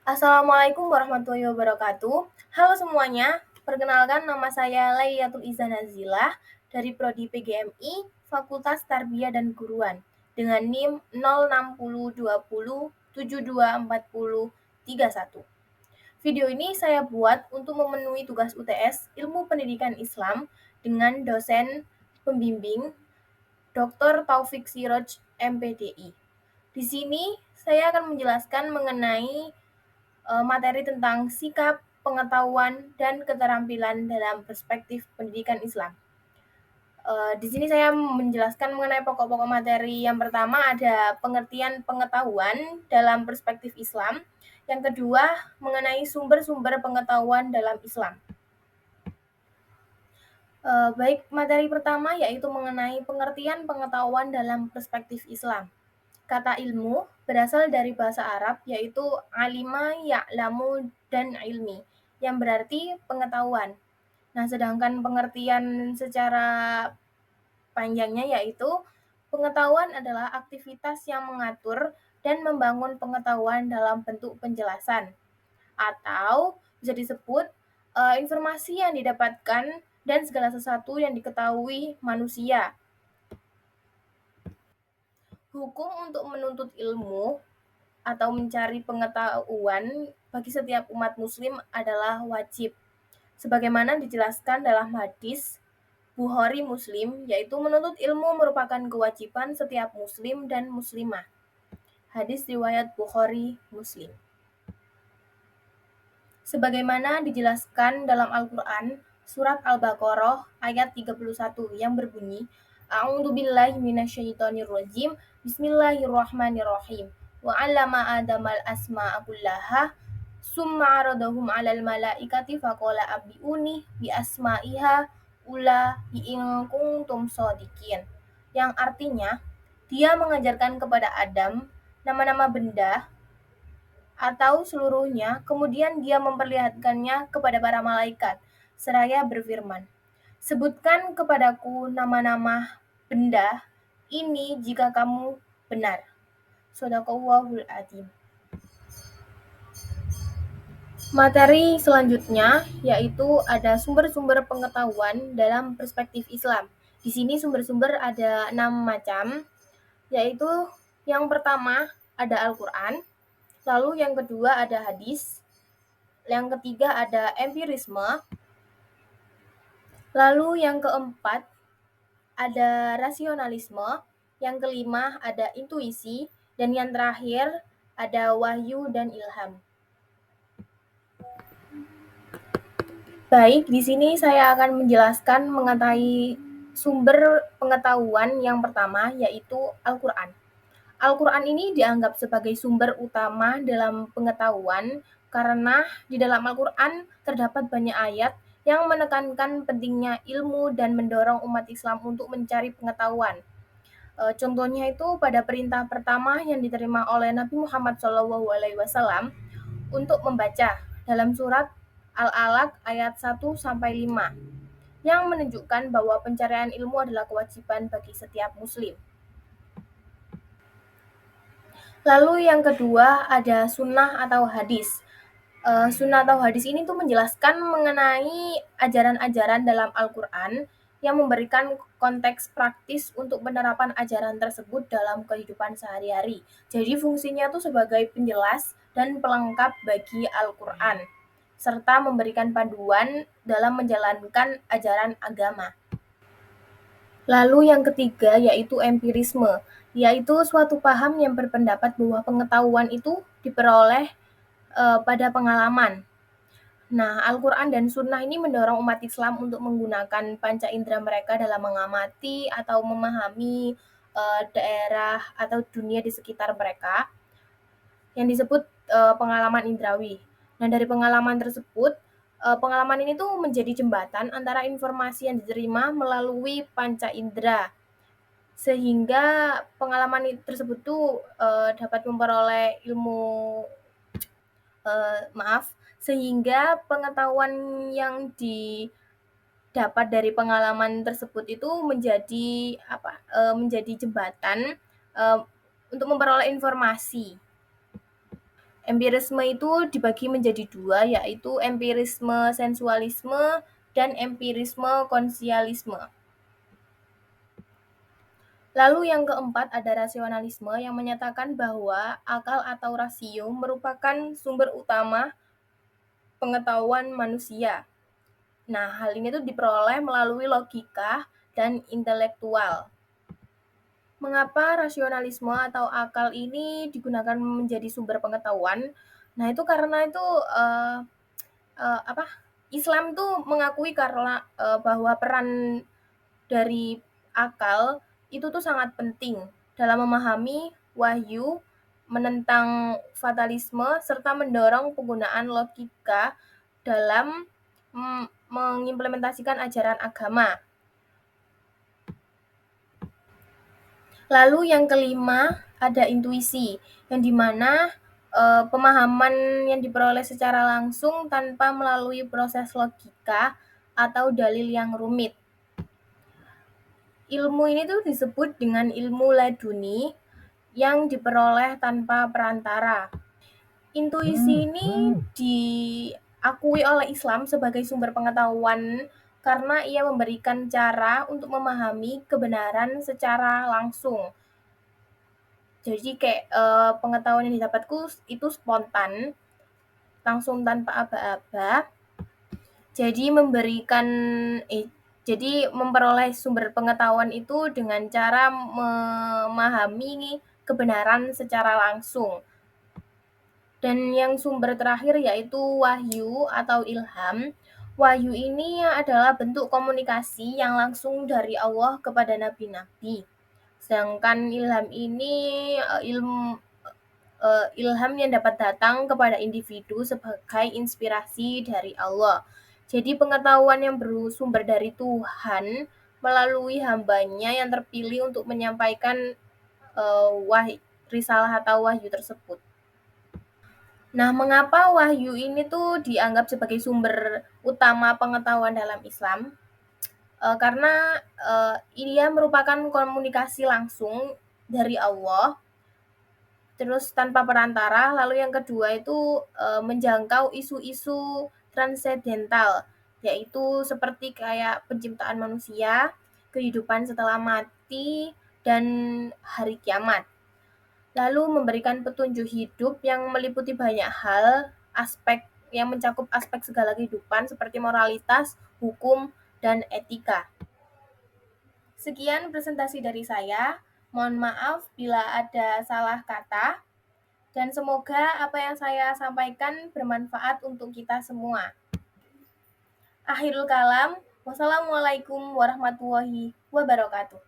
Assalamualaikum warahmatullahi wabarakatuh. Halo semuanya, perkenalkan nama saya Lailatul Iza Nazilah dari Prodi PGMI Fakultas Tarbiyah dan Guruan dengan NIM 06020724031. Video ini saya buat untuk memenuhi tugas UTS Ilmu Pendidikan Islam dengan dosen pembimbing Dr. Taufik Siroj MPDI. Di sini saya akan menjelaskan mengenai materi tentang sikap, pengetahuan, dan keterampilan dalam perspektif pendidikan Islam. Di sini saya menjelaskan mengenai pokok-pokok materi. Yang pertama ada pengertian pengetahuan dalam perspektif Islam. Yang kedua mengenai sumber-sumber pengetahuan dalam Islam. Baik, materi pertama yaitu mengenai pengertian pengetahuan dalam perspektif Islam. Kata ilmu berasal dari bahasa Arab yaitu alima, ya'lamu, dan ilmi, yang berarti pengetahuan. Nah, sedangkan pengertian secara panjangnya yaitu pengetahuan adalah aktivitas yang mengatur dan membangun pengetahuan dalam bentuk penjelasan atau bisa disebut informasi yang didapatkan dan segala sesuatu yang diketahui manusia. Hukum untuk menuntut ilmu atau mencari pengetahuan bagi setiap umat muslim adalah wajib. Sebagaimana dijelaskan dalam hadis Bukhari Muslim, yaitu menuntut ilmu merupakan kewajiban setiap muslim dan muslimah. Hadis riwayat Bukhari Muslim. Sebagaimana dijelaskan dalam Al-Quran, surat Al-Baqarah ayat 31 yang berbunyi, A'udzubillahi minasyaitonirrajim, Bismillahirrahmanirrahim. Wa 'allama Adamal asma'a kullaha, summa 'aradahum 'alal malaikati faqala abbi'uni bi asma'iha ula in kuntum shodiqin. Yang artinya, dia mengajarkan kepada Adam nama-nama benda atau seluruhnya, kemudian dia memperlihatkannya kepada para malaikat, seraya berfirman, sebutkan kepadaku nama-nama benda ini jika kamu benar. Shadaqallahul adzim. Materi selanjutnya yaitu ada sumber-sumber pengetahuan dalam perspektif Islam. Di sini sumber-sumber ada 6 macam, yaitu yang pertama ada Al-Quran, lalu yang kedua ada hadis, yang ketiga ada empirisme, lalu yang keempat ada rasionalisme, yang kelima ada intuisi, dan yang terakhir ada wahyu dan ilham. Baik, di sini saya akan menjelaskan mengenai sumber pengetahuan yang pertama yaitu Al-Quran. Al-Quran ini dianggap sebagai sumber utama dalam pengetahuan karena di dalam Al-Quran terdapat banyak ayat yang menekankan pentingnya ilmu dan mendorong umat Islam untuk mencari pengetahuan. Contohnya itu pada perintah pertama yang diterima oleh Nabi Muhammad SAW untuk membaca dalam surat Al-Alaq ayat 1-5 yang menunjukkan bahwa pencarian ilmu adalah kewajiban bagi setiap muslim. Lalu yang kedua ada sunnah atau hadis. Sunnah atau hadis ini tuh menjelaskan mengenai ajaran-ajaran dalam Al-Quran yang memberikan konteks praktis untuk penerapan ajaran tersebut dalam kehidupan sehari-hari. Jadi fungsinya tuh sebagai penjelas dan pelengkap bagi Al-Quran, serta memberikan panduan dalam menjalankan ajaran agama. Lalu yang ketiga yaitu empirisme, yaitu suatu paham yang berpendapat bahwa pengetahuan itu diperoleh pada pengalaman. Nah, Al-Quran dan Sunnah ini mendorong umat Islam untuk menggunakan panca indera mereka dalam mengamati atau memahami daerah atau dunia di sekitar mereka yang disebut pengalaman indrawi. Nah, dari pengalaman tersebut, pengalaman ini tuh menjadi jembatan antara informasi yang diterima melalui panca indera sehingga pengalaman tersebut tuh dapat memperoleh ilmu sehingga pengetahuan yang didapat dari pengalaman tersebut itu menjadi jembatan untuk memperoleh informasi. Empirisme itu dibagi menjadi dua, yaitu empirisme sensualisme dan empirisme konsialisme. Lalu yang keempat ada rasionalisme yang menyatakan bahwa akal atau rasio merupakan sumber utama pengetahuan manusia. Nah, hal ini tuh diperoleh melalui logika dan intelektual. Mengapa rasionalisme atau akal ini digunakan menjadi sumber pengetahuan? Nah, itu karena itu apa? Islam tuh mengakui karena bahwa peran dari akal itu tuh sangat penting dalam memahami wahyu, menentang fatalisme, serta mendorong penggunaan logika dalam mengimplementasikan ajaran agama. Lalu yang kelima ada intuisi, yang dimana pemahaman yang diperoleh secara langsung tanpa melalui proses logika atau dalil yang rumit. Ilmu ini tuh disebut dengan ilmu laduni yang diperoleh tanpa perantara. Intuisi ini diakui oleh Islam sebagai sumber pengetahuan karena ia memberikan cara untuk memahami kebenaran secara langsung. Jadi kayak pengetahuan yang didapatku itu spontan, langsung tanpa aba-aba. Jadi memperoleh sumber pengetahuan itu dengan cara memahami kebenaran secara langsung. Dan yang sumber terakhir yaitu wahyu atau ilham. Wahyu ini adalah bentuk komunikasi yang langsung dari Allah kepada nabi-nabi. Sedangkan ilham ini ilham yang dapat datang kepada individu sebagai inspirasi dari Allah. Jadi pengetahuan yang bersumber dari Tuhan melalui hambanya yang terpilih untuk menyampaikan risalah atau wahyu tersebut. Nah, mengapa wahyu ini tuh dianggap sebagai sumber utama pengetahuan dalam Islam? Karena ia merupakan komunikasi langsung dari Allah, terus tanpa perantara. Lalu yang kedua itu menjangkau isu-isu transendental, yaitu seperti kayak penciptaan manusia, kehidupan setelah mati, dan hari kiamat. Lalu memberikan petunjuk hidup yang meliputi banyak hal, aspek yang mencakup aspek segala kehidupan seperti moralitas, hukum, dan etika. Sekian presentasi dari saya. Mohon maaf bila ada salah kata. Dan semoga apa yang saya sampaikan bermanfaat untuk kita semua. Akhirul kalam. Wassalamualaikum warahmatullahi wabarakatuh.